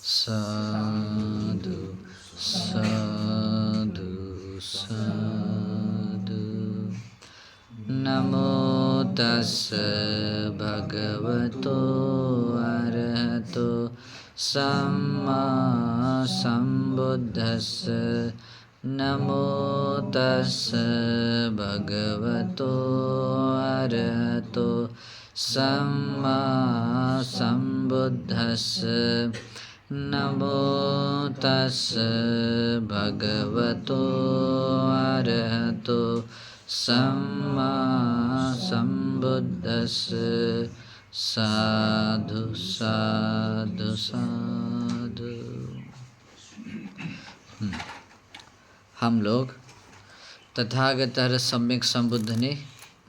साधु साधु साधु। नमो तस्स भगवतो अरहतो सम्मा सम्बुद्धस्स। नमो तस्स भगवतो अरहतो सम्मा सम्बुद्धस्स। नमो तस्स भगवतो अरहतो सम्मा सम्बुद्धस्स। साधु साधु साधु। हम लोग तथागत सम्यक संबुद्ध ने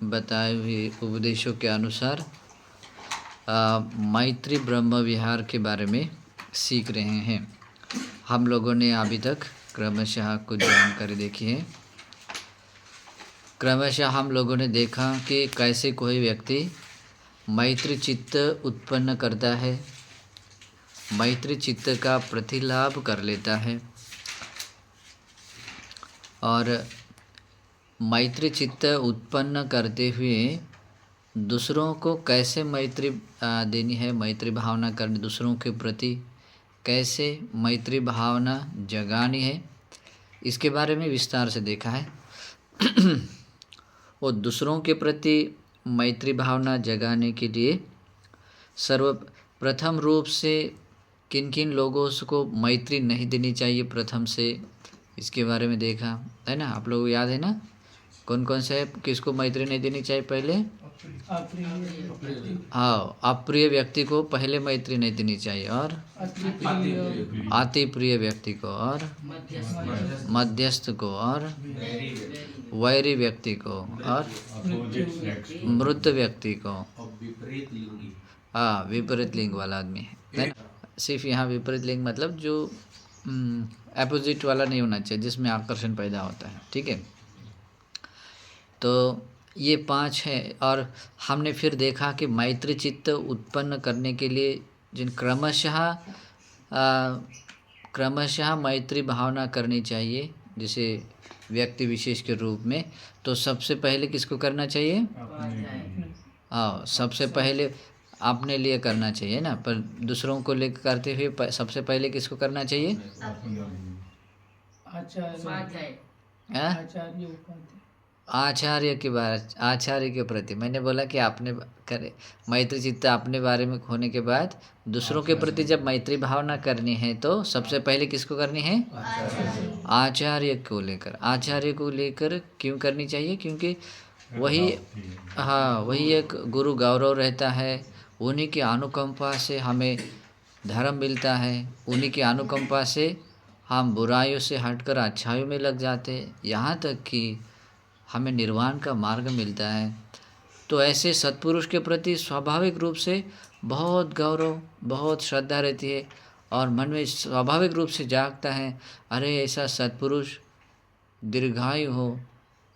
बताए हुए उपदेशों के अनुसार मैत्री ब्रह्म विहार के बारे में सीख रहे हैं। हम लोगों ने अभी तक क्रमशः कुछ जानकारी देखी है। क्रमशः हम लोगों ने देखा कि कैसे कोई व्यक्ति मैत्री चित्त उत्पन्न करता है, मैत्री चित्त का प्रतिलाभ कर लेता है और मैत्री चित्त उत्पन्न करते हुए दूसरों को कैसे मैत्री देनी है, मैत्री भावना करनी, दूसरों के प्रति कैसे मैत्री भावना जगानी है, इसके बारे में विस्तार से देखा है। और दूसरों के प्रति मैत्री भावना जगाने के लिए सर्वप्रथम रूप से किन किन लोगों को मैत्री नहीं देनी चाहिए प्रथम से, इसके बारे में देखा है ना। आप लोगों को याद है ना कौन कौन से किसको मैत्री नहीं देनी चाहिए पहले? हाँ, अप्रिय व्यक्ति को पहले मैत्री नहीं देनी चाहिए, और अति प्रिय व्यक्ति को, और मध्यस्थ को, और वैरी व्यक्ति को, और मृत व्यक्ति को। हाँ, विपरीत लिंग वाला आदमी है। सिर्फ यहाँ विपरीत लिंग मतलब जो अपोजिट वाला नहीं होना चाहिए, जिसमें आकर्षण पैदा होता है। ठीक है, तो ये 5 है। और हमने फिर देखा कि मैत्री चित्त उत्पन्न करने के लिए जिन क्रमशः मैत्री भावना करनी चाहिए, जैसे व्यक्ति विशेष के रूप में, तो सबसे पहले किसको करना चाहिए? हाँ, सबसे पहले अपने लिए करना चाहिए ना, पर दूसरों को लेकर करते हुए सबसे पहले किसको करना चाहिए? आचार्य के बारे, आचार्य के प्रति। मैंने बोला कि आपने करे मैत्री चित्त अपने बारे में होने के बाद दूसरों के प्रति जब मैत्री भावना करनी है तो सबसे पहले किसको करनी है? आचार्य को लेकर। आचार्य को लेकर क्यों करनी चाहिए? क्योंकि वही, हाँ, वही एक गुरु गौरव रहता है। उन्हीं की अनुकंपा से हमें धर्म मिलता है, उन्हीं की अनुकंपा से हम बुराइयों से हटकर अच्छाइयों में लग जाते हैं, यहाँ तक कि हमें निर्वाण का मार्ग मिलता है। तो ऐसे सत्पुरुष के प्रति स्वाभाविक रूप से बहुत गौरव, बहुत श्रद्धा रहती है और मन में स्वाभाविक रूप से जागता है, अरे ऐसा सत्पुरुष दीर्घायु हो,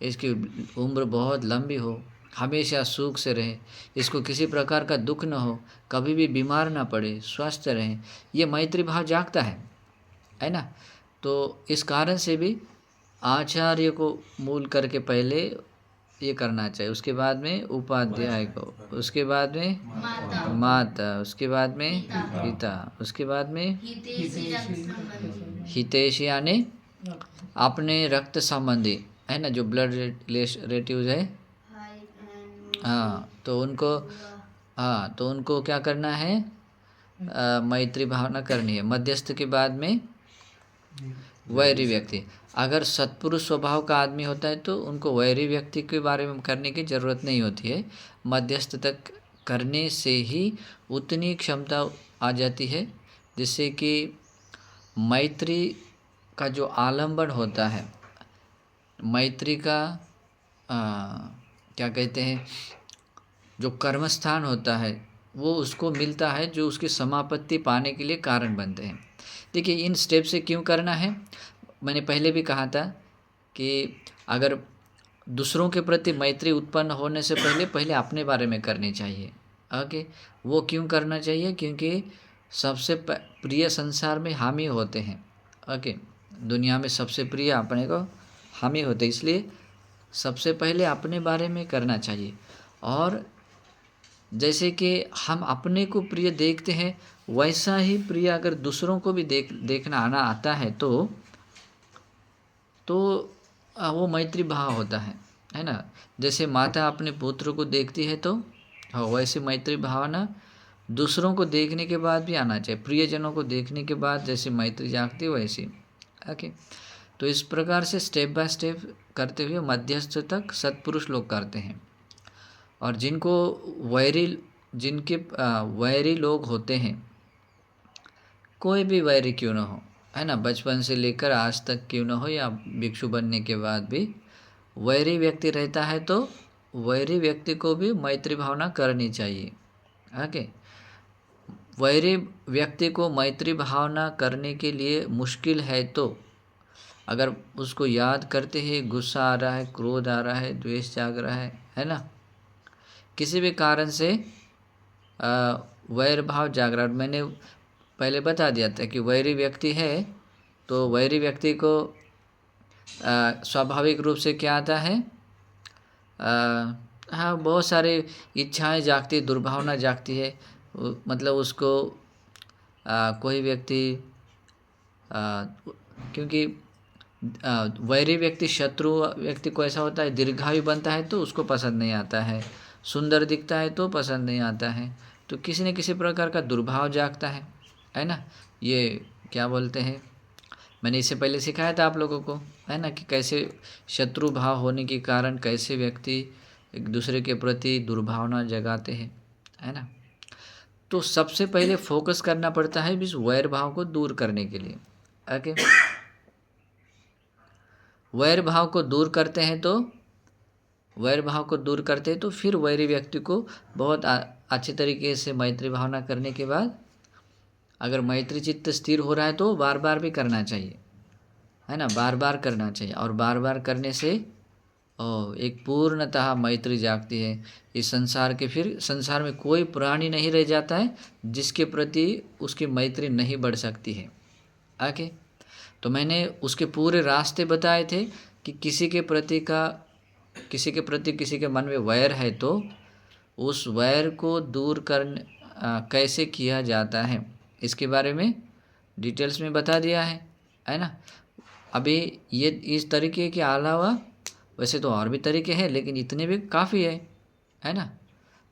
इसकी उम्र बहुत लंबी हो, हमेशा सुख से रहे, इसको किसी प्रकार का दुख न हो, कभी भी बीमार ना पड़े, स्वस्थ रहे, ये मैत्री भाव जागता है ना। तो इस कारण से भी आचार्य को मूल करके पहले ये करना चाहिए, उसके बाद में उपाध्याय को, उसके बाद में माता, उसके बाद में पिता, उसके बाद में हितैषी यानी अपने रक्त संबंधी, है ना, जो ब्लड रिलेटिव्स है। हाँ, तो उनको क्या करना है? मैत्री भावना करनी है। मध्यस्थ के बाद में वैरी व्यक्ति। अगर सत्पुरुष स्वभाव का आदमी होता है तो उनको वैरी व्यक्ति के बारे में करने की ज़रूरत नहीं होती है। मध्यस्थ तक करने से ही उतनी क्षमता आ जाती है जिससे कि मैत्री का जो आलंबन होता है, मैत्री का क्या कहते हैं, जो कर्मस्थान होता है वो उसको मिलता है, जो उसकी समापत्ति पाने के लिए कारण बनते हैं। देखिए, इन स्टेप से क्यों करना है, मैंने पहले भी कहा था कि अगर दूसरों के प्रति मैत्री उत्पन्न होने से पहले अपने बारे में करनी चाहिए। ओके, वो क्यों करना चाहिए? क्योंकि सबसे प्रिय संसार में हम ही होते हैं। ओके, दुनिया में सबसे प्रिय अपने को हम ही होते, इसलिए सबसे पहले अपने बारे में करना चाहिए। और जैसे कि हम अपने को प्रिय देखते हैं, वैसा ही प्रिय अगर दूसरों को भी देखना आना आता है तो वो मैत्री भाव होता है ना। जैसे माता अपने पुत्र को देखती है तो वैसे मैत्री भावना दूसरों को देखने के बाद भी आना चाहिए। प्रियजनों को देखने के बाद जैसे मैत्री जागती है वैसी। ओके, तो इस प्रकार से स्टेप बाय स्टेप करते हुए मध्यस्थ तक सत्पुरुष लोग करते हैं। और जिनके वैरी लोग होते हैं, कोई भी वैरी क्यों ना हो, है ना, बचपन से लेकर आज तक क्यों ना हो या भिक्षु बनने के बाद भी वैरी व्यक्ति रहता है तो वैरी व्यक्ति को भी मैत्री भावना करनी चाहिए। ओके, वैरी व्यक्ति को मैत्री भावना करने के लिए मुश्किल है तो अगर उसको याद करते ही गुस्सा आ रहा है, क्रोध आ रहा है, द्वेष जाग रहा है ना, किसी भी कारण से वैर भाव जाग रहा है। मैंने पहले बता दिया था कि वैरी व्यक्ति है तो वैरी व्यक्ति को स्वाभाविक रूप से क्या आता है, हाँ, बहुत सारी इच्छाएं जागती, दुर्भावना जागती है। मतलब उसको कोई व्यक्ति क्योंकि वैरी व्यक्ति शत्रु व्यक्ति को ऐसा होता है, दीर्घायु बनता है तो उसको पसंद नहीं आता है, सुंदर दिखता है तो पसंद नहीं आता है, तो किसी न किसी प्रकार का दुर्भाव जागता है ना। ये क्या बोलते हैं, मैंने इससे पहले सिखाया था आप लोगों को, है ना, कि कैसे शत्रु भाव होने के कारण कैसे व्यक्ति एक दूसरे के प्रति दुर्भावना जगाते हैं, है ना। तो सबसे पहले फोकस करना पड़ता है इस वैर भाव को दूर करने के लिए। ओके, वैर भाव को दूर करते हैं तो फिर वैरी व्यक्ति को बहुत अच्छे तरीके से मैत्री भावना करने के बाद अगर मैत्री चित्त स्थिर हो रहा है तो बार बार भी करना चाहिए, है ना, बार बार करना चाहिए। और बार बार करने से एक पूर्णतः मैत्री जागती है। इस संसार में कोई प्राणी नहीं रह जाता है जिसके प्रति उसकी मैत्री नहीं बढ़ सकती है। ओके, तो मैंने उसके पूरे रास्ते बताए थे कि किसी के प्रति किसी के मन में वैर है तो उस वैर को दूर करने कैसे किया जाता है, इसके बारे में डिटेल्स में बता दिया है ना। अभी ये इस तरीके के अलावा वैसे तो और भी तरीके हैं, लेकिन इतने भी काफ़ी है ना।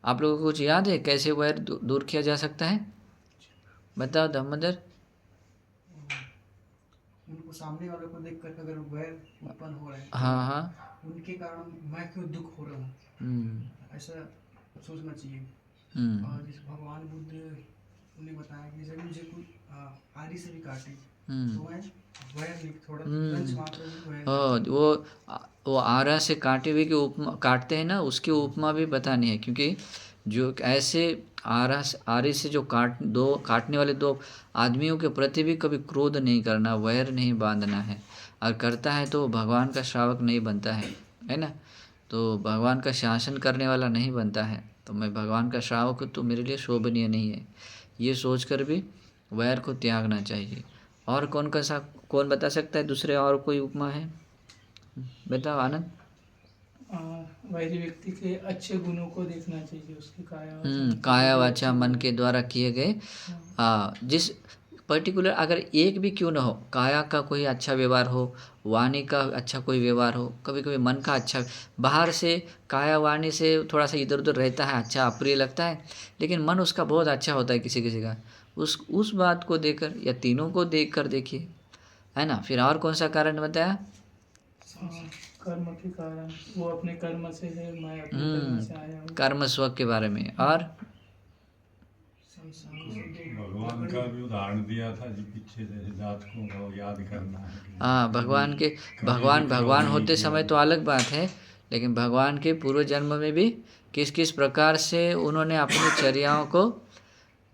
आप लोगों को कुछ याद है कैसे वैर दूर किया जा सकता है? बताओ दामोदर। उनको सामने वाले को देखकर अगर वैर उत्पन्न हो रहा है, हाँ हाँ, उनके कारण मैं क्यों दुख हो रहा हूँ, ऐसा सोचना चाहिए। और जैसे भगवान बुद्ध ने बताया कि जब मुझे कोई आरी से भी काटे तो मैं वैर नहीं, थोड़ा लंच मात्र भी वैर। वो आरा से काटे हुए की उपमा काटते हैं ना, उसकी उपमा भी बतानी है, क्योंकि जो ऐसे आरे से जो काटने वाले दो आदमियों के प्रति भी कभी क्रोध नहीं करना, वैर नहीं बांधना है। और करता है तो भगवान का श्रावक नहीं बनता है ना, तो भगवान का शासन करने वाला नहीं बनता है। तो मैं भगवान का श्रावक तो मेरे लिए शोभनीय नहीं है, ये सोचकर भी वैर को त्यागना चाहिए। और कौन बता सकता है दूसरे और कोई उपमा है? बताओ आनंद। वैरी व्यक्ति के अच्छे गुणों को देखना चाहिए, उसकी काया वाचा मन के द्वारा किए गए जिस पर्टिकुलर अगर एक भी क्यों ना हो, काया का कोई अच्छा व्यवहार हो, वाणी का अच्छा कोई व्यवहार हो, कभी कभी मन का अच्छा, बाहर से काया वाणी से थोड़ा सा इधर उधर रहता है, अच्छा अप्रिय लगता है, लेकिन मन उसका बहुत अच्छा होता है किसी किसी का, उस बात को देखकर या तीनों को देख कर देखिए, है ना। फिर और कौन सा कारण बताया? कर्म के कारण, वो अपने कर्म से है, मैं अपने कर्म से आया हूँ, कर्म स्व के बारे में। और भगवान का भी उदाहरण दिया था जी पीछे, जैसे जातकों को याद करना है। हाँ, भगवान होते समय तो अलग बात है, लेकिन भगवान के पूर्व जन्म में भी किस किस प्रकार से उन्होंने अपनी चर्याओं को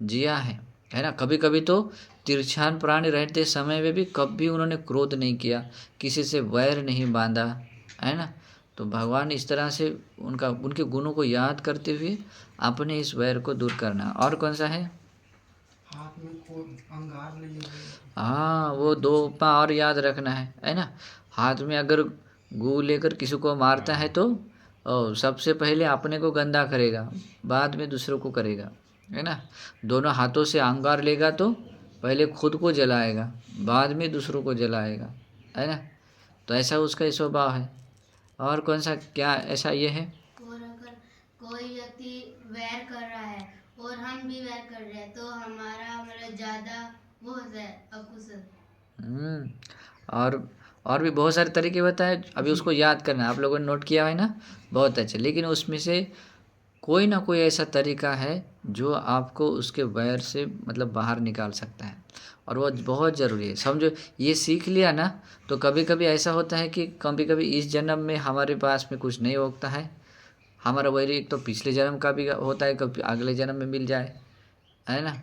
जिया है ना। कभी कभी तो तिरछान प्राणी रहते समय में भी कभी उन्होंने क्रोध नहीं किया, किसी से वैर नहीं बांधा, है ना। तो भगवान इस तरह से उनके गुणों को याद करते हुए अपने इस वैर को दूर करना। और कौन सा है? हाथ में को अंगार लिए हुए। हाँ, वो 2 उपमा और याद रखना है ना। हाथ में अगर गू लेकर किसी को मारता है तो सबसे पहले अपने को गंदा करेगा, बाद में दूसरों को करेगा, है ना। दोनों हाथों से अंगार लेगा तो पहले खुद को जलाएगा, बाद में दूसरों को जलाएगा, है ना। तो ऐसा उसका स्वभाव है। और कौन सा क्या ऐसा ये है? और अगर कोई व्यक्ति वैर कर रहा है और हम भी वैर कर रहे हैं तो हमारा मतलब ज़्यादा वो होता है अकुशल। और भी बहुत सारे तरीके बताए, अभी उसको याद करना है। आप लोगों ने नोट किया है ना, बहुत अच्छा। लेकिन उसमें से कोई ना कोई ऐसा तरीका है जो आपको उसके वैर से मतलब बाहर निकाल सकता है, और वो बहुत ज़रूरी है। समझो, ये सीख लिया ना तो कभी कभी ऐसा होता है कि कभी कभी इस जन्म में हमारे पास में कुछ नहीं होता है, हमारा वैरी एक तो पिछले जन्म का भी होता है, कभी अगले जन्म में मिल जाए, है ना,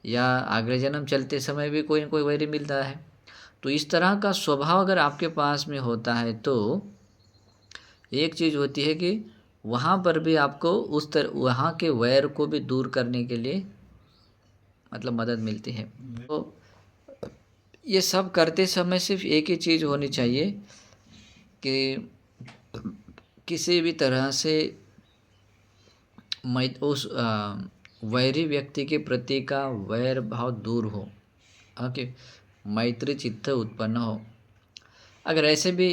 या अगले जन्म चलते समय भी कोई ना कोई वैरी मिलता है। तो इस तरह का स्वभाव अगर आपके पास में होता है तो एक चीज़ होती है कि वहाँ पर भी आपको वहाँ के वैर को भी दूर करने के लिए मतलब मदद मिलती है। तो ये सब करते समय सिर्फ एक ही चीज़ होनी चाहिए कि किसी भी तरह से उस वैरी व्यक्ति के प्रति का वैर भाव दूर हो, ओके, मैत्री चित्त उत्पन्न हो। अगर ऐसे भी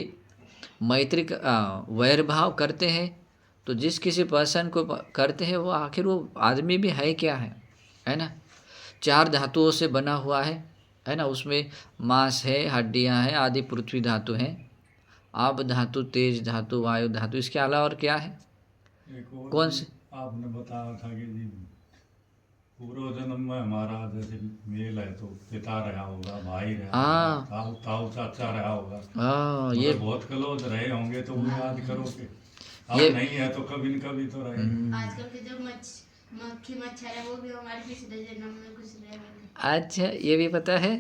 मैत्री वैर भाव करते हैं तो जिस किसी पर्सन को करते हैं वो आखिर वो आदमी भी है क्या है ना। 4 धातुओं से बना हुआ है ना। उसमें मांस है, हड्डियां हैं, आदि पृथ्वी धातु हैं, आप धातु, तेज धातु, वायु धातु, इसके अलावा और क्या है? एक और कौन भी से? आपने बताया था कि जी पूर्व जन्म में हमारा जैसे मेल है तो पिता रहा होगा, भाई रहा हाँ। होगा, ताऊ ताऊ चाचा रहा होगा, हाँ, ये मतलब बहुत क्लोज रहे होंगे तो वो याद करोगे। अब ये- नहीं है तो कभी न कभी तो रहे। आजकल के जो मक्खी मच्छर है वो भी हमारे पिछले जन्म में कुछ रहे होंगे। अच्छा, ये भी पता है?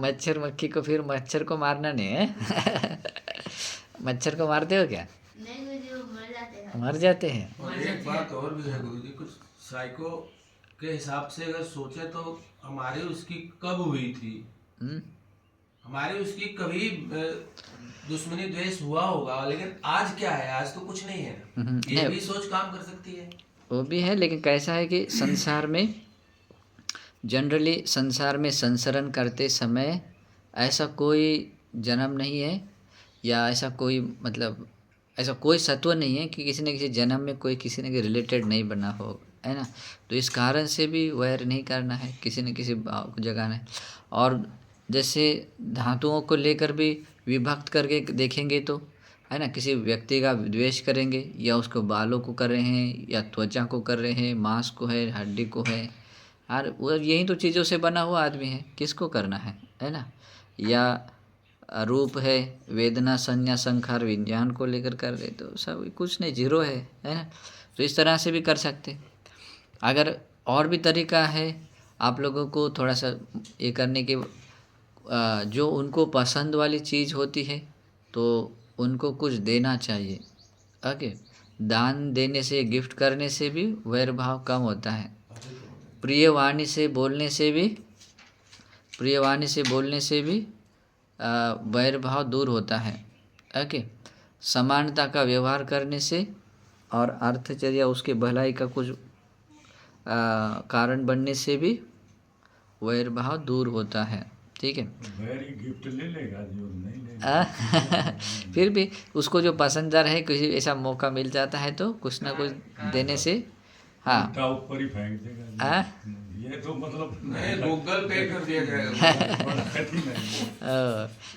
मच्छर मक्खी को फिर मच्छर को मारना नहीं है मच्छर को मारते हो क्या? नहीं मुझे वो मर जाते हैं। मर जाते हैं? और एक बात और भी है गुरुजी, कुछ साइको के हिसाब से अगर सोचे तो हमारी उसकी कब हुई थी, हम्म, हमारी उसकी कभी दुश्मनी द्वेष हुआ होगा, लेकिन आज क्या है, आज तो कुछ नहीं है। ये नहीं, भी सोच काम कर सकती है। वो भी है, लेकिन कैसा है कि संसार में जनरली संसार में संसरण करते समय ऐसा कोई जन्म नहीं है, या ऐसा कोई मतलब ऐसा कोई सत्व नहीं है कि किसी न किसी जन्म में कोई किसी न किसी रिलेटेड नहीं बना हो, है ना। तो इस कारण से भी वैर नहीं करना है, किसी न किसी भाव को जगाना है। और जैसे धातुओं को लेकर भी विभक्त करके देखेंगे तो, है ना, किसी व्यक्ति का द्वेष करेंगे या उसको बालों को कर रहे हैं या त्वचा को कर रहे हैं, मांस को है, हड्डी को है, और वो यही तो चीज़ों से बना हुआ आदमी है, किसको करना है ना। या रूप है, वेदना, संज्ञा, संखार, विज्ञान को लेकर कर रहे तो सब कुछ नहीं, जीरो है ना। तो इस तरह से भी कर सकते। अगर और भी तरीका है आप लोगों को थोड़ा सा ये करने के, जो उनको पसंद वाली चीज़ होती है तो उनको कुछ देना चाहिए, ओके। दान देने से, गिफ्ट करने से भी वैर भाव कम होता है। प्रिय वाणी से बोलने से भी वैर भाव दूर होता है, ओके। समानता का व्यवहार करने से और अर्थचर्या, उसके भलाई का कुछ कारण बनने से भी वैर भाव दूर होता है, ठीक है। वेरी गिफ्ट ले लेगा जो नहीं लेगा फिर भी उसको जो पसंददार है, किसी ऐसा मौका मिल जाता है तो कुछ ना कुछ देने से, हाँ, उल्टा ऊपर ही फेंक देगा हाँ? ये तो मतलब नहीं, गूगल पे कर दिया जाएगा बड़ा कठिन है।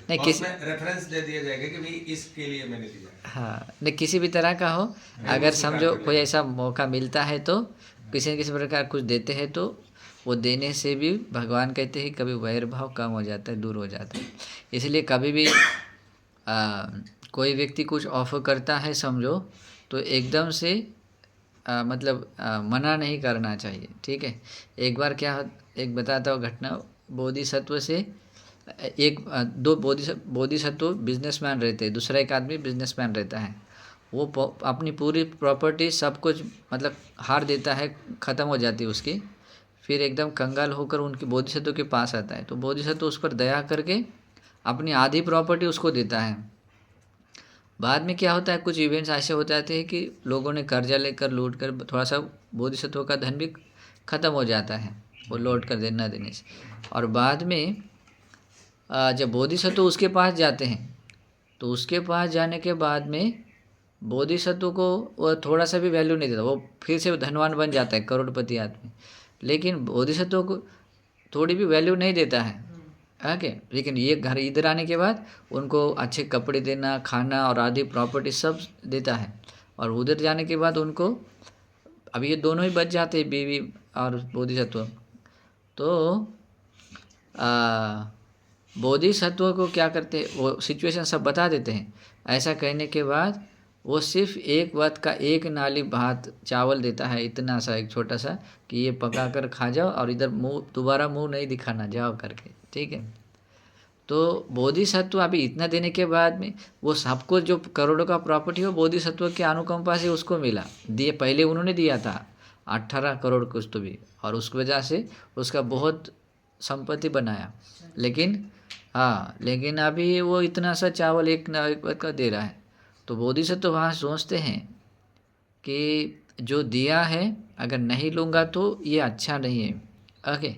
नहीं और किसी, उसमें रेफरेंस दे दिया जाएगा कि भाई इसके लिए मैंने दिया। हाँ, नहीं किसी भी तरह का हो, अगर समझो कोई ऐसा मौका मिलता है तो किसी न किसी प्रकार कुछ देते हैं तो वो देने से भी भगवान कहते हैं कभी वैर भाव कम हो जाता है, दूर हो जाता है। इसलिए कभी भी कोई व्यक्ति कुछ ऑफर करता है समझो तो एकदम से मना नहीं करना चाहिए, ठीक है। एक बार एक बताता हूँ घटना। बोधिसत्व से दो बोधिसत्व बिजनेसमैन रहते हैं, दूसरा एक आदमी बिजनेसमैन रहता है। वो अपनी पूरी प्रॉपर्टी सब कुछ मतलब हार देता है, ख़त्म हो जाती है उसकी। फिर एकदम कंगाल होकर उनके बोधिसत्व के पास आता है। तो बोधिसत्व उस पर दया करके अपनी आधी प्रॉपर्टी उसको देता है। बाद में क्या होता है, कुछ इवेंट्स ऐसे हो जाते हैं कि लोगों ने कर्जा लेकर लूट कर थोड़ा सा बोधिसत्व का धन भी ख़त्म हो जाता है वो लौट कर देना देने से। और बाद में जब बोधिसत्व उसके पास जाते हैं तो उसके पास जाने के बाद में बोधिसत्व को वो थोड़ा सा भी वैल्यू नहीं देता, वो फिर से धनवान बन जाता है, करोड़पति आदमी। लेकिन बोधिसत्व को थोड़ी भी वैल्यू नहीं देता है ओके। लेकिन ये घर इधर आने के बाद उनको अच्छे कपड़े देना, खाना और आदि प्रॉपर्टी सब देता है। और उधर जाने के बाद उनको अब ये दोनों ही बच जाते हैं, बीवी और बोधिसत्व। तो बोधिसत्व को क्या करते हैं, वो सिचुएशन सब बता देते हैं। ऐसा कहने के बाद वो सिर्फ एक वक्त का एक नाली भात चावल देता है, इतना सा एक छोटा सा, कि ये पका कर खा जाओ और इधर मुंह दोबारा मुंह नहीं दिखाना जाओ करके, ठीक है। तो बोधिसत्व अभी इतना देने के बाद में वो सबको जो करोड़ों का प्रॉपर्टी हो बोधिसत्व के अनुकंपा से उसको मिला, दिए पहले उन्होंने दिया था 18 करोड़ कुछ तो भी, और उसकी वजह से उसका बहुत संपत्ति बनाया। लेकिन लेकिन अभी वो इतना सा चावल एक वक्त का दे रहा है। तो बोधिसत्व वहाँ सोचते हैं कि जो दिया है अगर नहीं लूँगा तो ये अच्छा नहीं है ओके।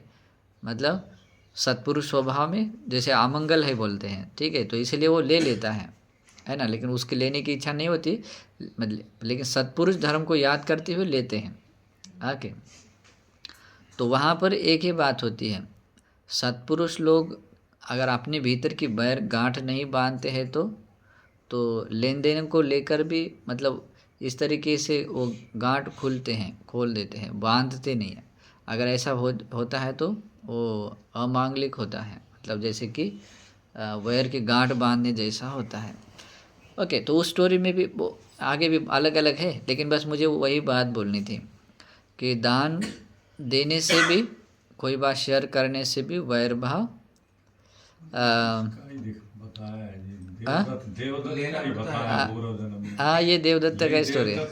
मतलब सत्पुरुष स्वभाव में जैसे अमंगल है बोलते हैं, ठीक है। तो इसलिए वो ले लेता है ना, लेकिन उसके लेने की इच्छा नहीं होती, मतलब लेकिन सत्पुरुष धर्म को याद करते हुए लेते हैं ओके। तो वहाँ पर एक ही बात होती है, सत्पुरुष लोग अगर अपने भीतर की बैर गांठ नहीं बांधते हैं तो लेन देन को लेकर भी मतलब इस तरीके से वो गांठ खोल देते हैं, बांधते नहीं है। अगर ऐसा होता है तो वो अमांगलिक होता है, मतलब जैसे कि वैर की गांठ बांधने जैसा होता है ओके। तो उस स्टोरी में भी वो आगे भी अलग अलग है, लेकिन बस मुझे वही बात बोलनी थी कि दान देने से भी, कोई बात शेयर करने से भी वैर भाव ये देवदत्त का स्टोरी है।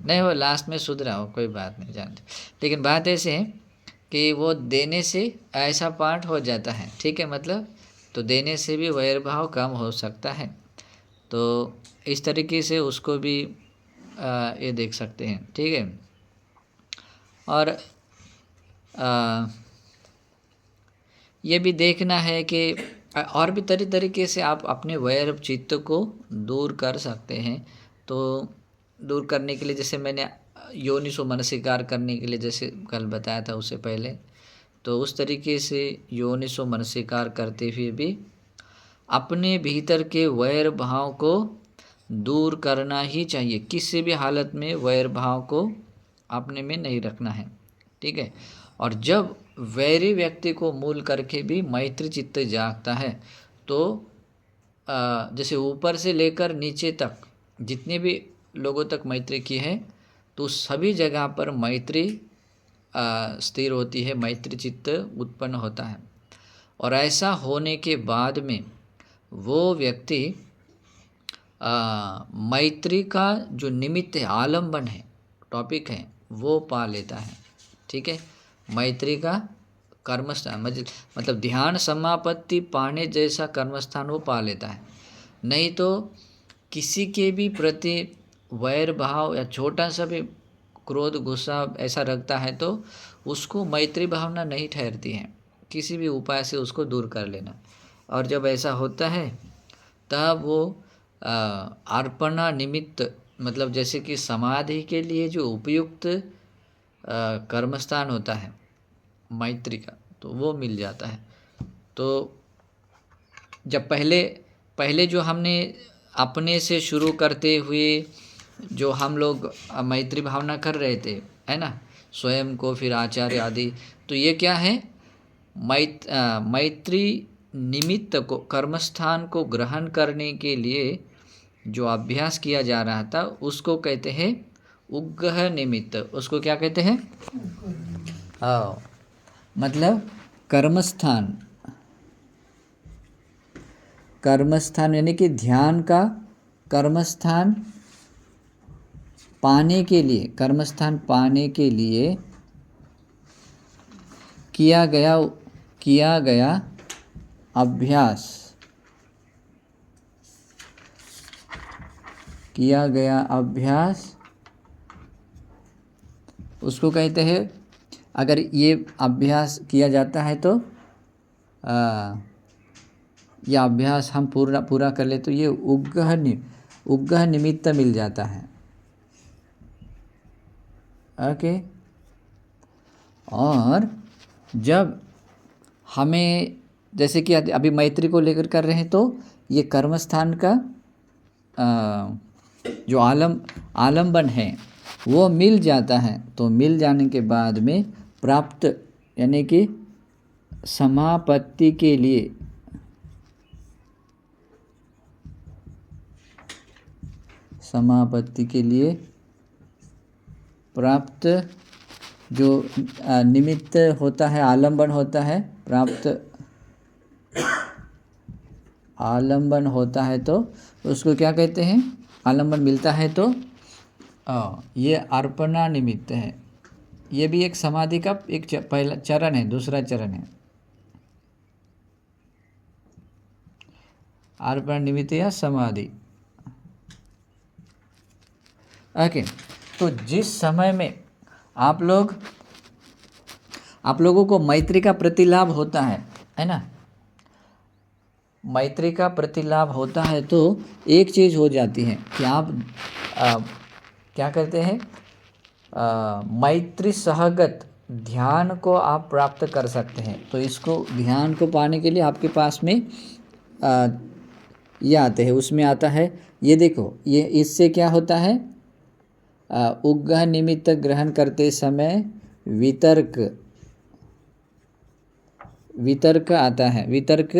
नहीं वो लास्ट में सुधरा हो, कोई बात नहीं जानते। लेकिन बात ऐसे है कि वो देने से ऐसा पार्ट हो जाता है, ठीक है। मतलब तो देने से भी वैर भाव कम हो सकता है। तो इस तरीके से उसको भी ये देख सकते हैं, ठीक है। और ये भी देखना है कि और भी तरीके से आप अपने वैर चित्त को दूर कर सकते हैं। तो दूर करने के लिए जैसे मैंने योनिसो मनसिकार करने के लिए जैसे कल बताया था उससे पहले, तो उस तरीके से योनिसो मनसिकार करते हुए भी अपने भीतर के वैर भाव को दूर करना ही चाहिए। किसी भी हालत में वैर भाव को अपने में नहीं रखना है, ठीक है। और जब वैरी व्यक्ति को मूल करके भी मैत्री चित्त जागता है तो जैसे ऊपर से लेकर नीचे तक जितने भी लोगों तक मैत्री की है तो सभी जगह पर मैत्री स्थिर होती है, मैत्री चित्त उत्पन्न होता है। और ऐसा होने के बाद में वो व्यक्ति मैत्री का जो निमित्त है, आलम्बन है, टॉपिक है, वो पा लेता है, ठीक है। मैत्री का कर्मस्थान मतलब ध्यान समापत्ति पाने जैसा कर्मस्थान वो पा लेता है। नहीं तो किसी के भी प्रति वैर भाव या छोटा सा भी क्रोध गुस्सा ऐसा रखता है तो उसको मैत्री भावना नहीं ठहरती है। किसी भी उपाय से उसको दूर कर लेना। और जब ऐसा होता है तब वो अर्पणा निमित्त, मतलब जैसे कि समाधि के लिए जो उपयुक्त कर्मस्थान होता है मैत्री का, तो वो मिल जाता है। तो जब पहले जो हमने अपने से शुरू करते हुए जो हम लोग मैत्री भावना कर रहे थे, है ना, स्वयं को फिर आचार्य आदि, तो ये क्या है, मैत्री निमित्त को, कर्मस्थान को ग्रहण करने के लिए जो अभ्यास किया जा रहा था उसको कहते हैं उग्गह निमित्त। उसको क्या कहते हैं? मतलब कर्मस्थान यानी कि ध्यान का कर्मस्थान पाने के लिए, कर्मस्थान पाने के लिए किया गया अभ्यास, उसको कहते हैं, अगर ये अभ्यास किया जाता है तो यह अभ्यास हम पूरा कर ले तो ये उग्गह निमित्त मिल जाता है। ओके। और जब हमें, जैसे कि अभी मैत्री को लेकर कर रहे हैं, तो ये कर्मस्थान का जो आलम्बन है वो मिल जाता है। तो मिल जाने के बाद में प्राप्त, यानी कि समापत्ति के लिए प्राप्त जो निमित्त होता है, आलम्बन होता है, प्राप्त आलम्बन होता है, तो उसको क्या कहते हैं? आलम्बन मिलता है तो ये अर्पणा निमित्त है। ये भी एक समाधि का एक पहला चरण है, दूसरा चरण है अर्पण निमित्त या समाधि। ओके। तो जिस समय में आप लोगों को मैत्री का प्रतिलाभ होता है ना, मैत्री का प्रतिलाभ होता है, तो एक चीज़ हो जाती है कि आप क्या करते हैं, मैत्री सहगत ध्यान को आप प्राप्त कर सकते हैं। तो इसको ध्यान को पाने के लिए आपके पास में ये आते हैं, उसमें आता है, ये देखो, ये इससे क्या होता है, उग्गह निमित्त ग्रहण करते समय वितर्क आता है, वितर्क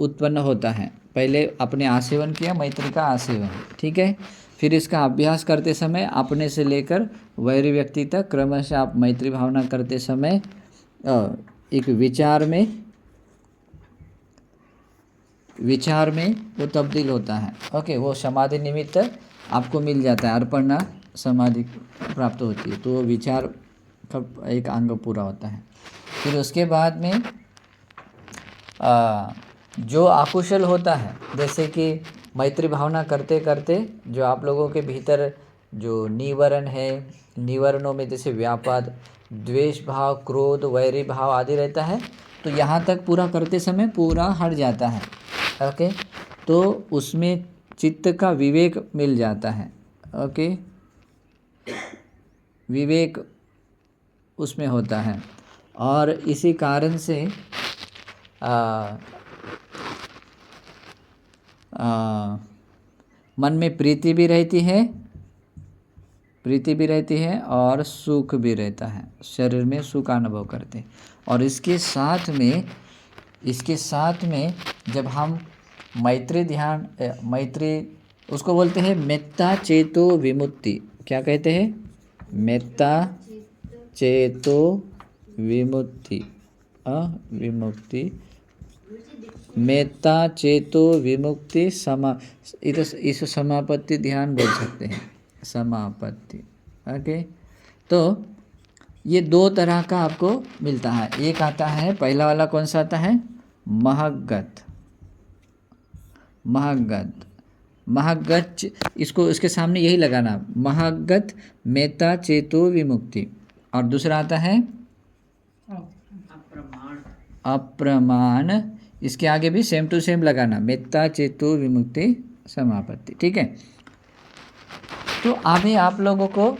उत्पन्न होता है। पहले अपने आसेवन किया, मैत्री का आसेवन, ठीक है। फिर इसका अभ्यास करते समय अपने से लेकर वैरी व्यक्ति तक क्रमशः आप मैत्री भावना करते समय एक विचार में वो तब्दील होता है। ओके। वो समाधि निमित्त आपको मिल जाता है, अर्पणा समाधि प्राप्त होती है, तो वो विचार का एक अंग पूरा होता है। फिर उसके बाद में जो अकुशल होता है, जैसे कि मैत्री भावना करते करते जो आप लोगों के भीतर जो निवरण है, निवरणों में जैसे व्यापाद, द्वेष भाव, क्रोध, वैरी भाव आदि रहता है, तो यहाँ तक पूरा करते समय पूरा हट जाता है। ओके। तो उसमें चित्त का विवेक मिल जाता है। ओके। विवेक उसमें होता है, और इसी कारण से मन में प्रीति भी रहती है और सुख भी रहता है, शरीर में सुख अनुभव करते हैं। और इसके साथ में जब हम मैत्री उसको बोलते हैं मेत्ता चेतो विमुक्ति। क्या कहते हैं? मेत्ता चेतो विमुक्ति, मेत्ता चेतो विमुक्ति इस समापत्ति ध्यान बोल सकते हैं, समापत्ति। ओके। तो ये दो तरह का आपको मिलता है। एक आता है, पहला वाला कौन सा आता है? महगत, इसको इसके सामने यही लगाना, महगत मेत्ता चेतो विमुक्ति। और दूसरा आता है अप्रमाण, इसके आगे भी सेम टू सेम लगाना, मेत्ता चेतो विमुक्ति समापत्ति। ठीक है। तो अभी आप लोगों को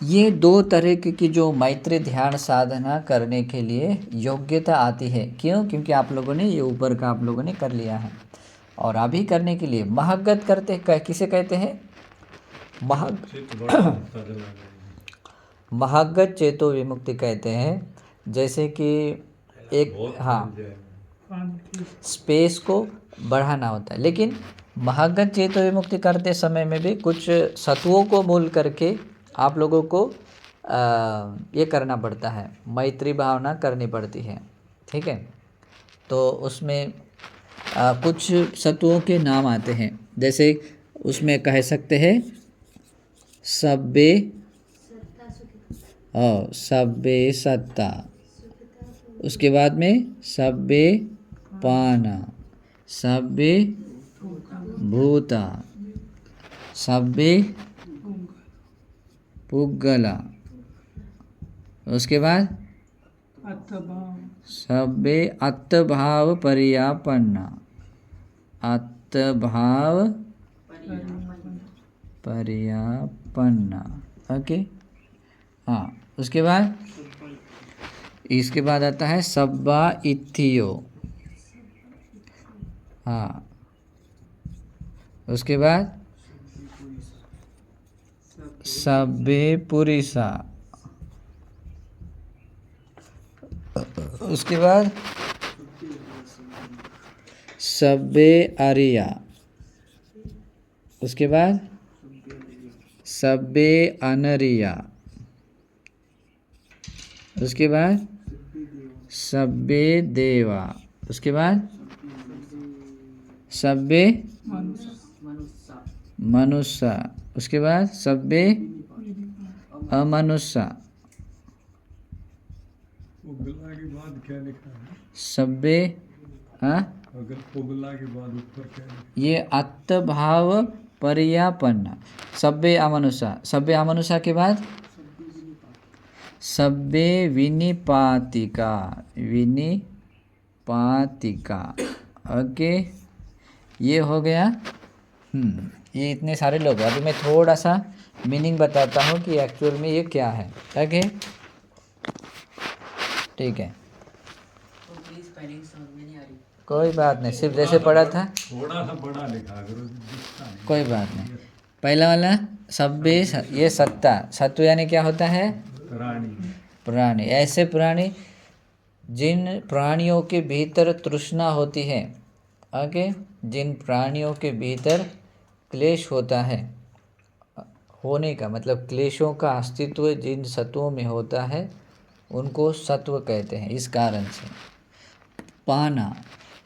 ये दो तरह की जो मैत्री ध्यान साधना करने के लिए योग्यता आती है। क्यों? क्योंकि आप लोगों ने ये ऊपर का आप लोगों ने कर लिया है, और अभी करने के लिए महगत करते किसे कहते हैं? महगत चेतो विमुक्ति कहते हैं। जैसे कि एक स्पेस को बढ़ाना होता है, लेकिन महगत चेतो विमुक्ति करते समय में भी कुछ सत्वों को मूल करके आप लोगों को ये करना पड़ता है, मैत्री भावना करनी पड़ती है। ठीक है। तो उसमें कुछ सत्वों के नाम आते हैं, जैसे उसमें कह सकते हैं सब्बे सब्बे सत्ता, उसके बाद में सब्बे पाना, सब्बे भूता, सब्बे पुग्गला, उसके बाद सब्बे अत्तभाव पर्यापन्ना, अत्तभाव पर्यापन्ना। ओके, हाँ, उसके बाद इसके बाद आता है सब्बा इत्थियो। हाँ, उसके बाद सब्बे पुरिसा, उसके बाद सब्बे आर्या, उसके बाद सब्बे अनरिया, उसके बाद सब्बे देवा, उसके बाद सब्बे मनुष्य, उसके बाद सब्बे अमनुष्य, पुगला के बाद क्या लिखा है? सब्बे अगर पुगला के बाद ऊपर क्या लिखा है? ये अत्तभाव पर्यापन्न, सब्बे अमनुष्य, सब्बे अमनुष्य के बाद सब्बे विनिपातिका, विनिपातिका। ओके, ये हो गया। ये इतने सारे लोग हैं। अभी मैं थोड़ा सा मीनिंग बताता हूँ कि एक्चुअल में ये क्या है। ओके, ठीक है, कोई बात नहीं, सिर्फ जैसे पढ़ा था थोड़ा सा बड़ा लिखा करो, दिखता नहीं। कोई बात नहीं। पहला वाला सब्बे, ये सत्ता, सत्व यानी क्या होता है? प्राणी। ऐसे प्राणी जिन प्राणियों के भीतर तृष्णा होती है, आगे जिन प्राणियों के भीतर क्लेश होता है, होने का मतलब क्लेशों का अस्तित्व जिन सत्वों में होता है उनको सत्व कहते हैं। इस कारण से पाना,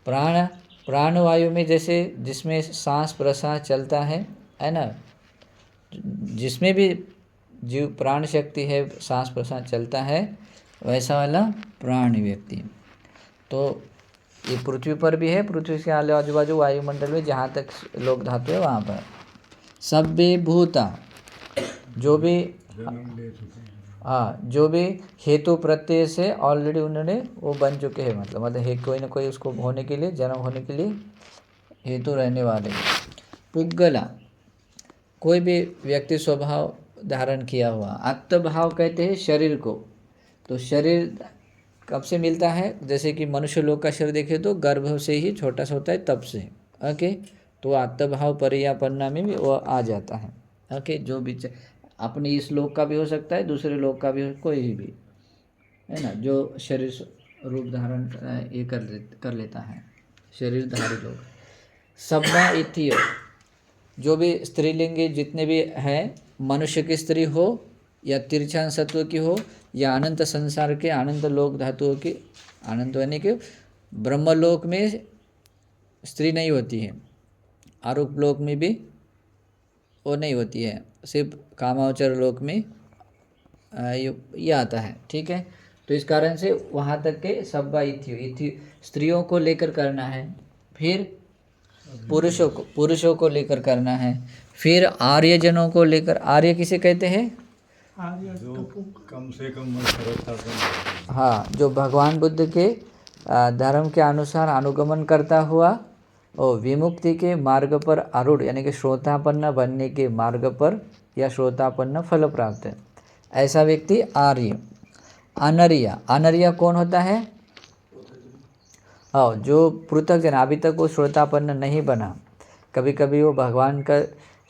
प्राणवायु में जैसे जिसमें सांस प्रश्वास चलता है ना, जिसमें भी जीव प्राण शक्ति है, सांस प्रश्वास चलता है, वैसा वाला प्राणी व्यक्ति। तो ये पृथ्वी पर भी है, पृथ्वी के आजू बाजू वायुमंडल में जहाँ तक लोक धातु है वहाँ पर। सब्बे भूता, जो भी जो भी हेतु प्रत्यय से ऑलरेडी उन्होंने वो बन चुके हैं, मतलब कोई ना कोई उसको होने के लिए, जन्म होने के लिए हेतु रहने वाले। पुग्गला, कोई भी व्यक्ति स्वभाव धारण किया हुआ। आत्मभाव कहते हैं शरीर को। तो शरीर कब से मिलता है? जैसे कि मनुष्य लोग का शरीर देखे तो गर्भ से ही छोटा सा होता है, तब से। ओके, तो आत्मभाव पर्यापन्ना में भी वो आ जाता है। ओके, जो भी अपने इस लोक का भी हो सकता है, दूसरे लोक का भी, कोई भी है ना, जो शरीर रूप धारण ये कर लेता है, शरीरधारी लोग। सब्बा इत्थियो, जो भी स्त्रीलिंगी जितने भी हैं, मनुष्य की स्त्री हो या तिरछान सत्व की हो या अनंत संसार के अनंत लोक धातुओं की, अनंत यानी कि ब्रह्मलोक में स्त्री नहीं होती है, आरूप लोक में भी वो नहीं होती है, सिर्फ कामावचर लोक में ये आता है। ठीक है, तो इस कारण से वहाँ तक के सब्बा इत्थियो स्त्रियों को लेकर करना है, फिर पुरुषों को लेकर करना है, फिर आर्यजनों को लेकर। आर्य किसे कहते हैं? जो कम से कम सरलता से, हाँ, जो भगवान बुद्ध के धर्म के अनुसार अनुगमन करता हुआ और विमुक्ति के मार्ग पर आरूढ़, यानी कि श्रोतापन्न बनने के मार्ग पर या श्रोतापन्न फल प्राप्त है, ऐसा व्यक्ति आर्य। अनरिया, अनरिया कौन होता है? जो पृथक जन, अभी तक वो श्रोतापन्न नहीं बना, कभी कभी वो भगवान का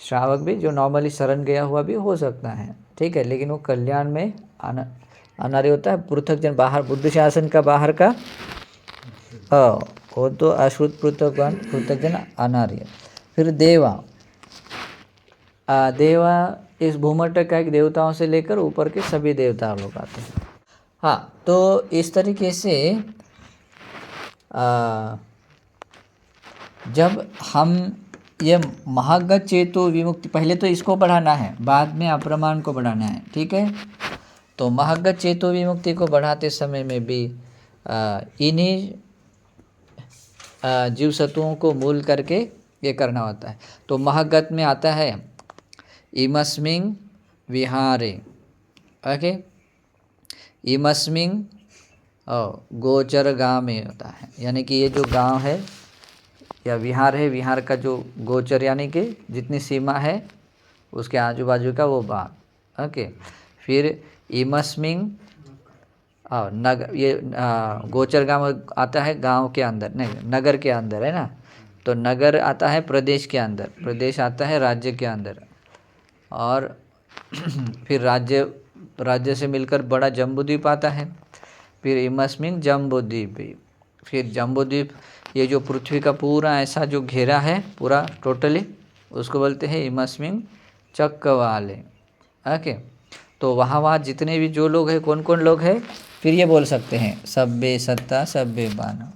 श्रावक भी, जो नॉर्मली शरण गया हुआ भी हो सकता है, ठीक है, लेकिन वो कल्याण में अनार्य होता है। पृथक जन, बाहर बुद्ध शासन का बाहर का, वो तो अश्रुत पृथक जन अनार्य। फिर देवा, देवा इस भूमंडल का एक देवताओं से लेकर ऊपर के सभी देवता लोग आते हैं। हाँ, तो इस तरीके से जब हम ये महागत चेतो विमुक्ति, पहले तो इसको बढ़ाना है, बाद में अप्रमाण को बढ़ाना है, ठीक है। तो महागत चेतो विमुक्ति को बढ़ाते समय में भी इन्हीं जीव सत्वों को मूल करके ये करना होता है। तो महागत में आता है इमस्मिंग विहारे, ओके, इमस्मिंग गोचर गाँव में होता है, यानी कि ये जो गांव है या विहार है, विहार का जो गोचर यानी कि जितनी सीमा है उसके आजू बाजू का वो भाग, ओके। फिर इमस्मिंग नगर, ये गोचर गांव आता है गांव के अंदर, नहीं नगर के अंदर है ना, तो नगर आता है प्रदेश के अंदर, प्रदेश आता है राज्य के अंदर, और फिर राज्य से मिलकर बड़ा जम्बूद्वीप आता है, फिर इमस्मिंग जम्बूद्वीप, फिर जम्बूद्वीप ये जो पृथ्वी का पूरा ऐसा जो घेरा है पूरा टोटली, उसको बोलते हैं इमस्मिंग चक्रवाले, ओके। तो वहाँ जितने भी जो लोग हैं, कौन कौन लोग हैं, फिर ये बोल सकते हैं सब्बे सत्ता सब्बे बाना,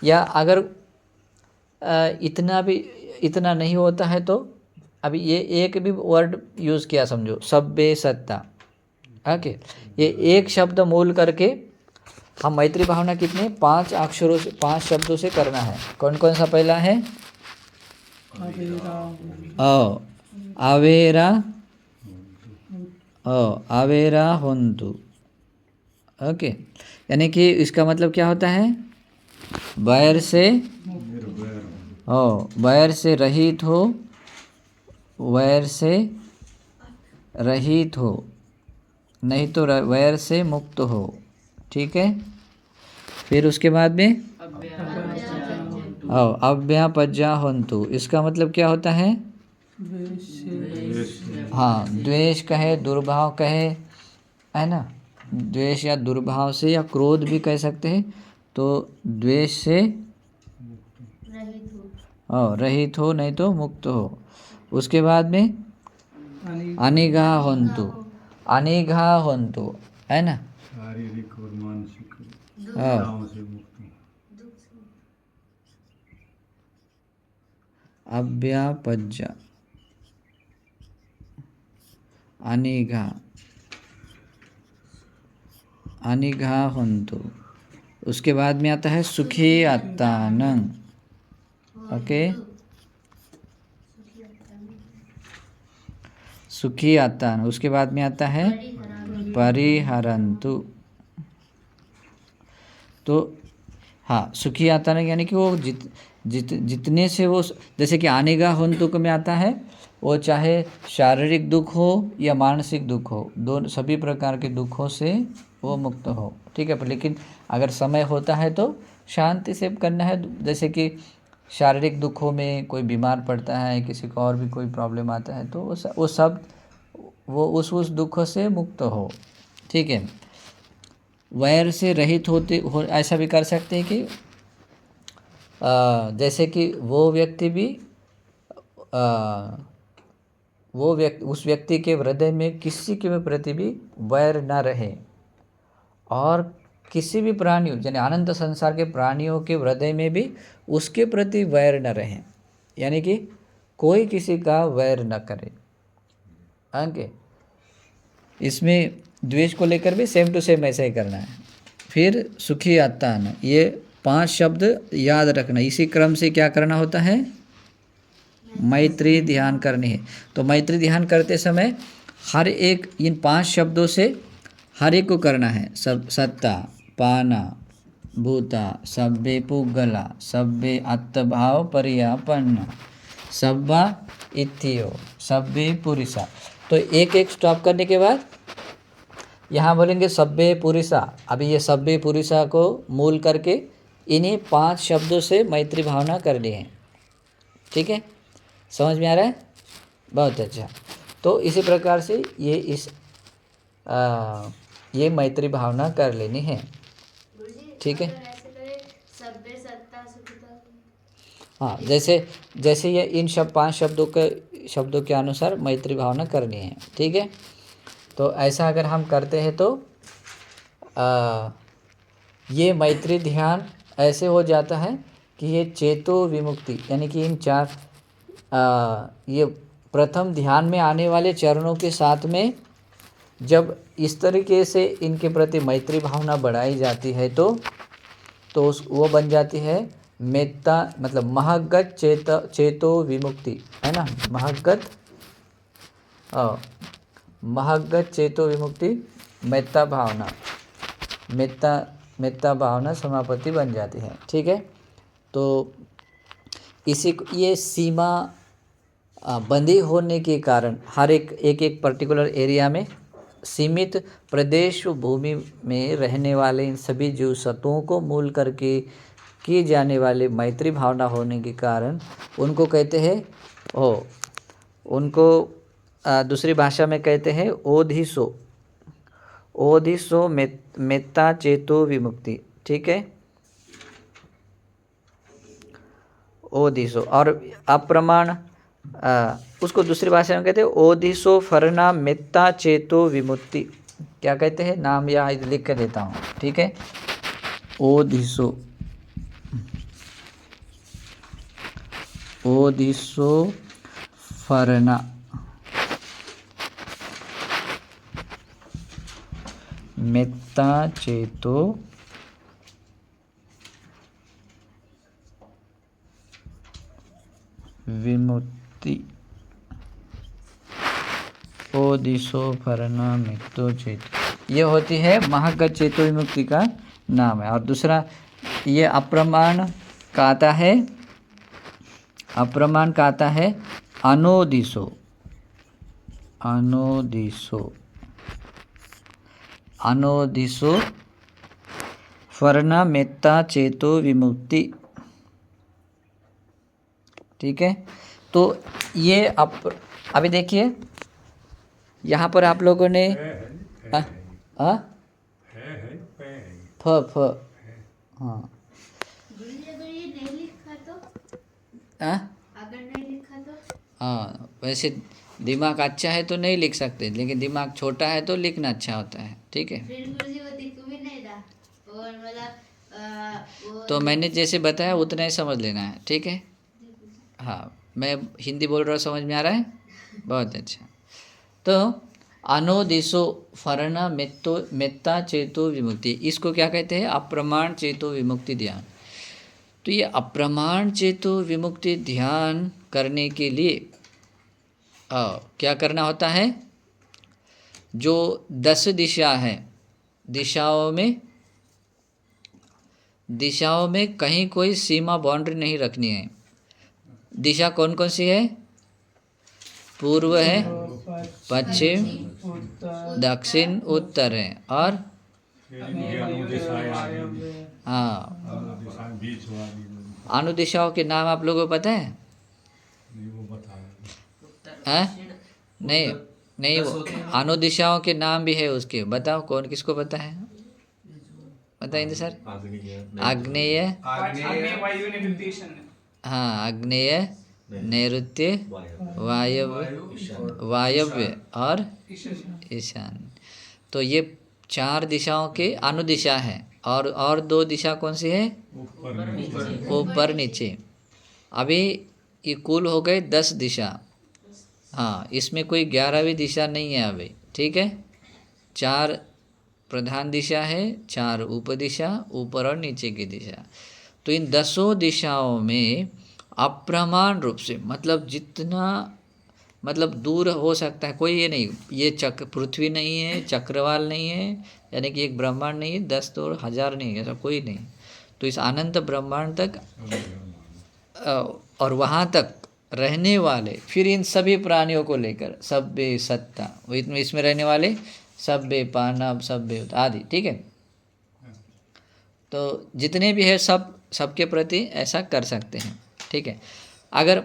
या अगर इतना नहीं होता है तो अभी ये एक भी वर्ड यूज़ किया समझो, सब्बे सत्ता, ओके। ये एक शब्द मूल करके हम मैत्री भावना कितने 5 अक्षरों से 5 शब्दों से करना है। कौन कौन सा पहला है? आवेरा होन्तु, ओके। यानी कि इसका मतलब क्या होता है? बैर से रहित हो, वैर से रहित हो, नहीं तो वैर से मुक्त हो, ठीक है। फिर उसके बाद में अव्यापज्या होन्तु, इसका मतलब क्या होता है? हाँ, द्वेष कहे, दुर्भाव कहे, है ना, द्वेष या दुर्भाव से या क्रोध भी कह सकते हैं। तो द्वेष से रहित हो, नहीं तो मुक्त हो। उसके बाद में अनिघा होन्तु, अनिघा होन्तु, है ना, शारीरिक और मानसिक हाँ, से मुक्ति। अव्यापज्या, अनिघा होन्तु। उसके बाद में आता है सुखी आत्तानं, ओके, सुखी आत्तान। उसके बाद में आता है परिहरन्तु। तो हाँ, सुखी आत्तान यानी कि वो जितने से वो, जैसे कि अनिघा होन्तु में आता है, वो चाहे शारीरिक दुख हो या मानसिक दुख हो, दोनों सभी प्रकार के दुखों से वो मुक्त हो, ठीक है। पर लेकिन अगर समय होता है तो शांति से करना है। जैसे कि शारीरिक दुखों में कोई बीमार पड़ता है, किसी को और भी कोई प्रॉब्लम आता है, तो वो सब वो उस दुखों से मुक्त हो, ठीक है। वैर से रहित होते हो, ऐसा भी कर सकते हैं कि जैसे कि उस व्यक्ति के हृदय में किसी के प्रति भी वैर न रहे, और किसी भी प्राणियों, यानी अनंत संसार के प्राणियों के हृदय में भी उसके प्रति वैर न रहे, यानी कि कोई किसी का वैर न करे। ओके, इसमें द्वेष को लेकर भी सेम टू सेम ऐसा ही करना है। फिर सुखी आत्तान, ये 5 शब्द याद रखना। इसी क्रम से क्या करना होता है? मैत्री ध्यान करनी है। तो मैत्री ध्यान करते समय हर एक इन 5 शब्दों से हर एक को करना है। सब सत्ता, पाना, भूता, सब्बे पुग्गला, सब्बे आत्मभाव पर्यापन्न, सब्बा इत्थियो, सब्बे पुरुषा। तो एक एक स्टॉप करने के बाद यहाँ बोलेंगे सब्बे पुरुषा। अभी ये सब्बे पुरुषा को मूल करके इन्हीं 5 शब्दों से मैत्री भावना करनी है, ठीक है। समझ में आ रहा है? बहुत अच्छा। तो इसी प्रकार से ये मैत्री भावना कर लेनी है, ठीक है। हाँ, जैसे ये इन 5 शब्दों के अनुसार मैत्री भावना करनी है, ठीक है। तो ऐसा अगर हम करते हैं तो ये मैत्री ध्यान ऐसे हो जाता है कि ये चेतो विमुक्ति, यानी कि इन 4 ये प्रथम ध्यान में आने वाले चरणों के साथ में जब इस तरीके से इनके प्रति मैत्री भावना बढ़ाई जाती है तो वो बन जाती है मेत्ता, मतलब महगत चेतो विमुक्ति, है ना। महगत चेतो विमुक्ति मेत्ता भावना समापत्ति बन जाती है। ठीक है, तो ये सीमा बंदी होने के कारण हर एक पर्टिकुलर एरिया में सीमित प्रदेश भूमि में रहने वाले इन सभी जीव सत्वों को मूल करके की जाने वाले मैत्री भावना होने के कारण उनको कहते हैं उनको दूसरी भाषा में कहते हैं ओधिसो मेत्ता चेतो विमुक्ति। ठीक है, ओधिसो। और अप्रमाण उसको दूसरी भाषा में कहते हैं ओधिसो फरना मेत्ता चेतो विमुक्ति। क्या कहते हैं, नाम यहाँ लिख कर देता हूँ। ठीक है, ओधिसो फरना मेत्ता चेतो विमुक्ति। ओधिसो फरना मेत्तो चेतो, ये होती है महगत चेतो विमुक्ति का नाम है। और दूसरा ये अप्रमाण का आता है अनोदिसो फरना मेत्ता चेतो विमुक्ति। ठीक है, तो ये अभी देखिए यहाँ पर आप लोगों ने फ हाँ अगर ये नहीं लिखा तो अगर नहीं लिखा तो हाँ, वैसे दिमाग अच्छा है तो नहीं लिख सकते, लेकिन दिमाग छोटा है तो लिखना अच्छा होता है। ठीक है, फिर गुरुजी वो दिख भी नहीं रहा और मतलब तो मैंने जैसे बताया उतना ही समझ लेना है। ठीक है, हाँ, मैं हिंदी बोल रहा हूँ, समझ में आ रहा है, बहुत अच्छा। तो अनोदिसो फरना मेत्ता चेतो विमुक्ति, इसको क्या कहते हैं, अप्रमाण चेतो विमुक्ति ध्यान। तो ये अप्रमाण चेतो विमुक्ति ध्यान करने के लिए क्या करना होता है, जो 10 दिशा है, दिशाओं में कहीं कोई सीमा बाउंड्री नहीं रखनी है। दिशा कौन कौन सी है, पूर्व है, पश्चिम, दक्षिण, उत्तर है, और हाँ, अनुदिशाओं के नाम आप लोगों को पता है? नहीं, वो अनुदिशाओं के नाम भी है उसके, बताओ कौन किसको पता है, बताएंगे सर? आग्नेय, हाँ, आग्नेय, नैऋत्य, वायव्य और ईशान। तो ये 4 दिशाओं के अनुदिशा है। और 2 दिशा कौन सी है, ऊपर नीचे। अभी ये कुल हो गए 10 दिशा। हाँ, इसमें कोई 11वीं दिशा नहीं है अभी। ठीक है, 4 प्रधान दिशा है, 4 उपदिशा, ऊपर और नीचे की दिशा। तो इन 10 दिशाओं में अप्रमाण रूप से, मतलब जितना दूर हो सकता है, कोई ये नहीं, ये पृथ्वी नहीं है, चक्रवाल नहीं है, यानी कि एक ब्रह्मांड नहीं है, 10 तो 1000 नहीं है, ऐसा कोई नहीं। तो इस अनंत ब्रह्मांड तक और वहाँ तक रहने वाले, फिर इन सभी प्राणियों को लेकर सब्बे सत्ता, इसमें रहने वाले सब्बे पानव, सब्बे आदि। ठीक है, तो जितने भी है सबके प्रति ऐसा कर सकते हैं। ठीक है, अगर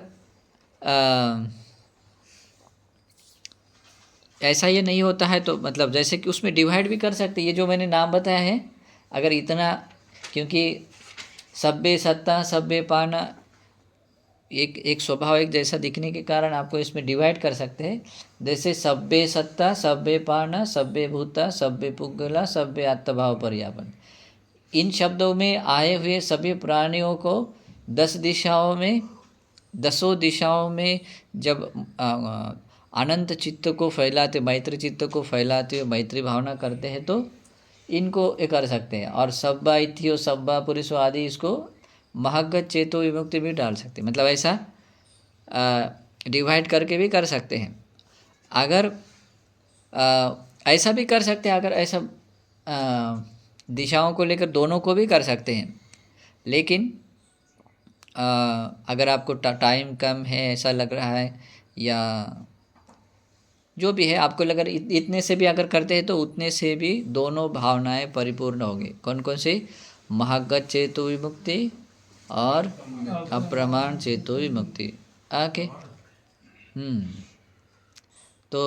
ऐसा ये नहीं होता है तो मतलब जैसे कि उसमें डिवाइड भी कर सकते, ये जो मैंने नाम बताया है, अगर इतना, क्योंकि सब्बे सत्ता, सब्बे पाना एक स्वभाव एक जैसा दिखने के कारण आपको इसमें डिवाइड कर सकते हैं। जैसे सब्बे सत्ता, सब्बे पाना, सब्बे भूता, सब्बे पुग्गला, सब्बे आत्मभाव पर्यापन, इन शब्दों में आए हुए सभी प्राणियों को 10 दिशाओं में दसों दिशाओं में जब अनंत चित्त को फैलाते, मैत्री चित्त को फैलाते हुए मैत्री भावना करते हैं तो इनको ये कर सकते हैं। और सब्बा इत्यो सब्बा पुरुषो आदि इसको महगत चेतो विमुक्ति भी डाल सकते हैं, मतलब ऐसा डिवाइड करके भी कर सकते हैं। अगर ऐसा भी कर सकते हैं, अगर ऐसा दिशाओं को लेकर दोनों को भी कर सकते हैं। लेकिन अगर आपको टाइम कम है ऐसा लग रहा है, या जो भी है आपको लग रहा है इतने से भी अगर करते हैं तो उतने से भी दोनों भावनाएं परिपूर्ण होंगे। कौन कौन से? महगत चेतो विमुक्ति और अप्रमाण चेतो विमुक्ति। ओके। तो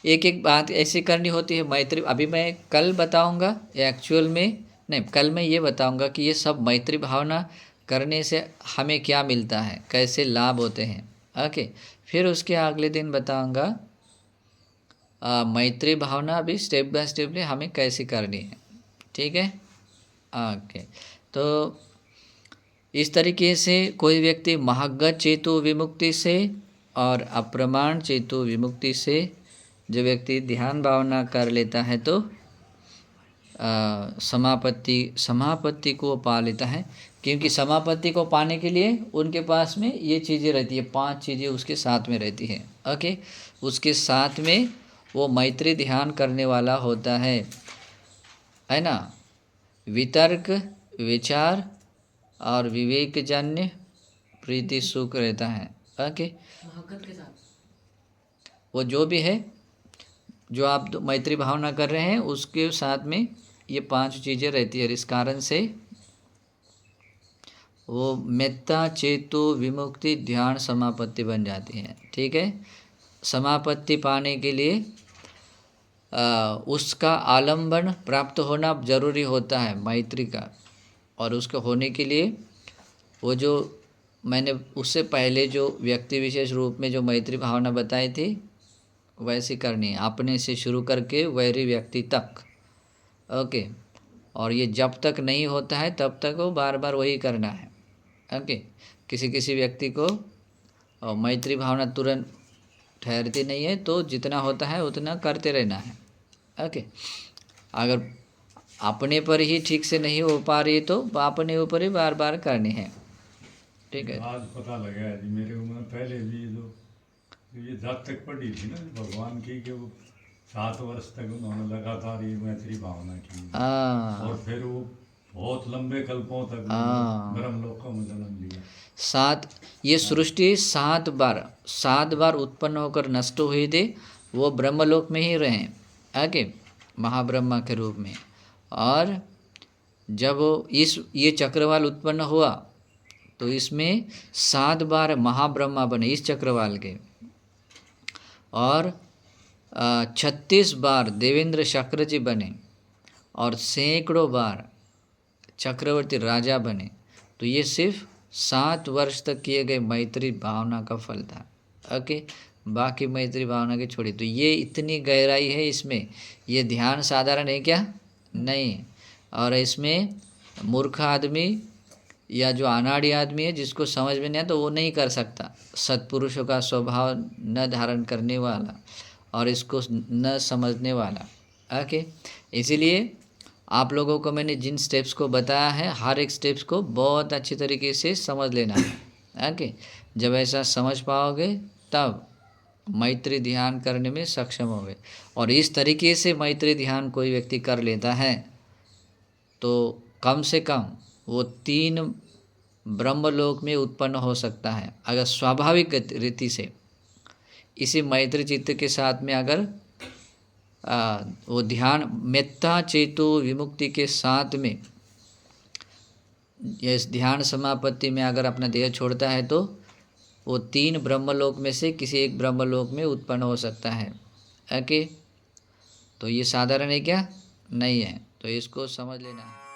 एक एक बात ऐसी करनी होती है मैत्री। अभी मैं कल बताऊंगा एक्चुअल में, नहीं कल मैं ये बताऊंगा कि ये सब मैत्री भावना करने से हमें क्या मिलता है, कैसे लाभ होते हैं। ओके। फिर उसके अगले दिन बताऊंगा मैत्री भावना भी स्टेप बाय स्टेप हमें कैसे करनी है। ठीक है। ओके। तो इस तरीके से कोई व्यक्ति महगत चेतो विमुक्ति से और अप्रमाण चेतो विमुक्ति से जो व्यक्ति ध्यान भावना कर लेता है तो समापत्ति को पा लेता है। क्योंकि समापत्ति को पाने के लिए उनके पास में ये चीज़ें रहती है, 5 चीज़ें उसके साथ में रहती है। ओके। उसके साथ में वो मैत्री ध्यान करने वाला होता है ना। वितर्क, विचार और विवेकजन्य प्रीति सुख रहता है। ओके। वो जो भी है जो आप मैत्री भावना कर रहे हैं उसके साथ में ये 5 चीज़ें रहती है। इस कारण से वो मेत्ता चेतो विमुक्ति ध्यान समापत्ति बन जाती है। ठीक है। समापत्ति पाने के लिए उसका आलंबन प्राप्त होना जरूरी होता है मैत्री का। और उसका होने के लिए वो जो मैंने उससे पहले जो व्यक्ति विशेष रूप में जो मैत्री भावना बताई थी वैसी करनी है, अपने से शुरू करके वैरी व्यक्ति तक। ओके। और ये जब तक नहीं होता है तब तक वो बार बार वही करना है। ओके। किसी किसी व्यक्ति को मैत्री भावना तुरंत ठहरती नहीं है तो जितना होता है उतना करते रहना है। ओके। अगर अपने पर ही ठीक से नहीं हो पा रही तो अपने ऊपर ही बार बार करनी है। ठीक है। आज पता लगा है जी मेरे उम्र पहले भी जो ये जब तक पढ़ी थी ना भगवान की कि वो 7 वर्ष तक उन्होंने लगातार ये मैत्री भावना की। और फिर वो बहुत लंबे कल्पों तक ब्रह्मलोकों में जन्म लिया। ये सृष्टि 7 बार उत्पन्न होकर नष्ट हुई थी, वो ब्रह्मलोक में ही रहे। आगे महाब्रह्मा के रूप में। और जब ये चक्रवाल उत्पन्न हुआ तो इसमें 7 बार महाब्रह्मा बने इस चक्रवाल के, और 36 बार देवेंद्र शक्र जी बने, और सैकड़ों बार चक्रवर्ती राजा बने। तो ये सिर्फ 7 वर्ष तक किए गए मैत्री भावना का फल था। ओके। बाकी मैत्री भावना के छोड़ी। तो ये इतनी गहराई है इसमें। ये ध्यान साधारण है क्या? नहीं। और इसमें मूर्ख आदमी या जो अनाड़ी आदमी है जिसको समझ में नहीं आता तो वो नहीं कर सकता। सत्पुरुषों का स्वभाव न धारण करने वाला और इसको न समझने वाला। ओके। इसीलिए आप लोगों को मैंने जिन स्टेप्स को बताया है हर एक स्टेप्स को बहुत अच्छी तरीके से समझ लेना है। ओके। जब ऐसा समझ पाओगे तब मैत्री ध्यान करने में सक्षम होगे। और इस तरीके से मैत्री ध्यान कोई व्यक्ति कर लेता है तो कम से कम वो 3 ब्रह्मलोक में उत्पन्न हो सकता है। अगर स्वाभाविक रीति से इसी मैत्री चित्त के साथ में अगर वो ध्यान मेत्ता चेतो विमुक्ति के साथ में इस ध्यान समापत्ति में अगर अपना देह छोड़ता है तो वो 3 ब्रह्मलोक में से किसी एक ब्रह्मलोक में उत्पन्न हो सकता है। ओके। तो ये साधारण है क्या? नहीं है। तो इसको समझ लेना है।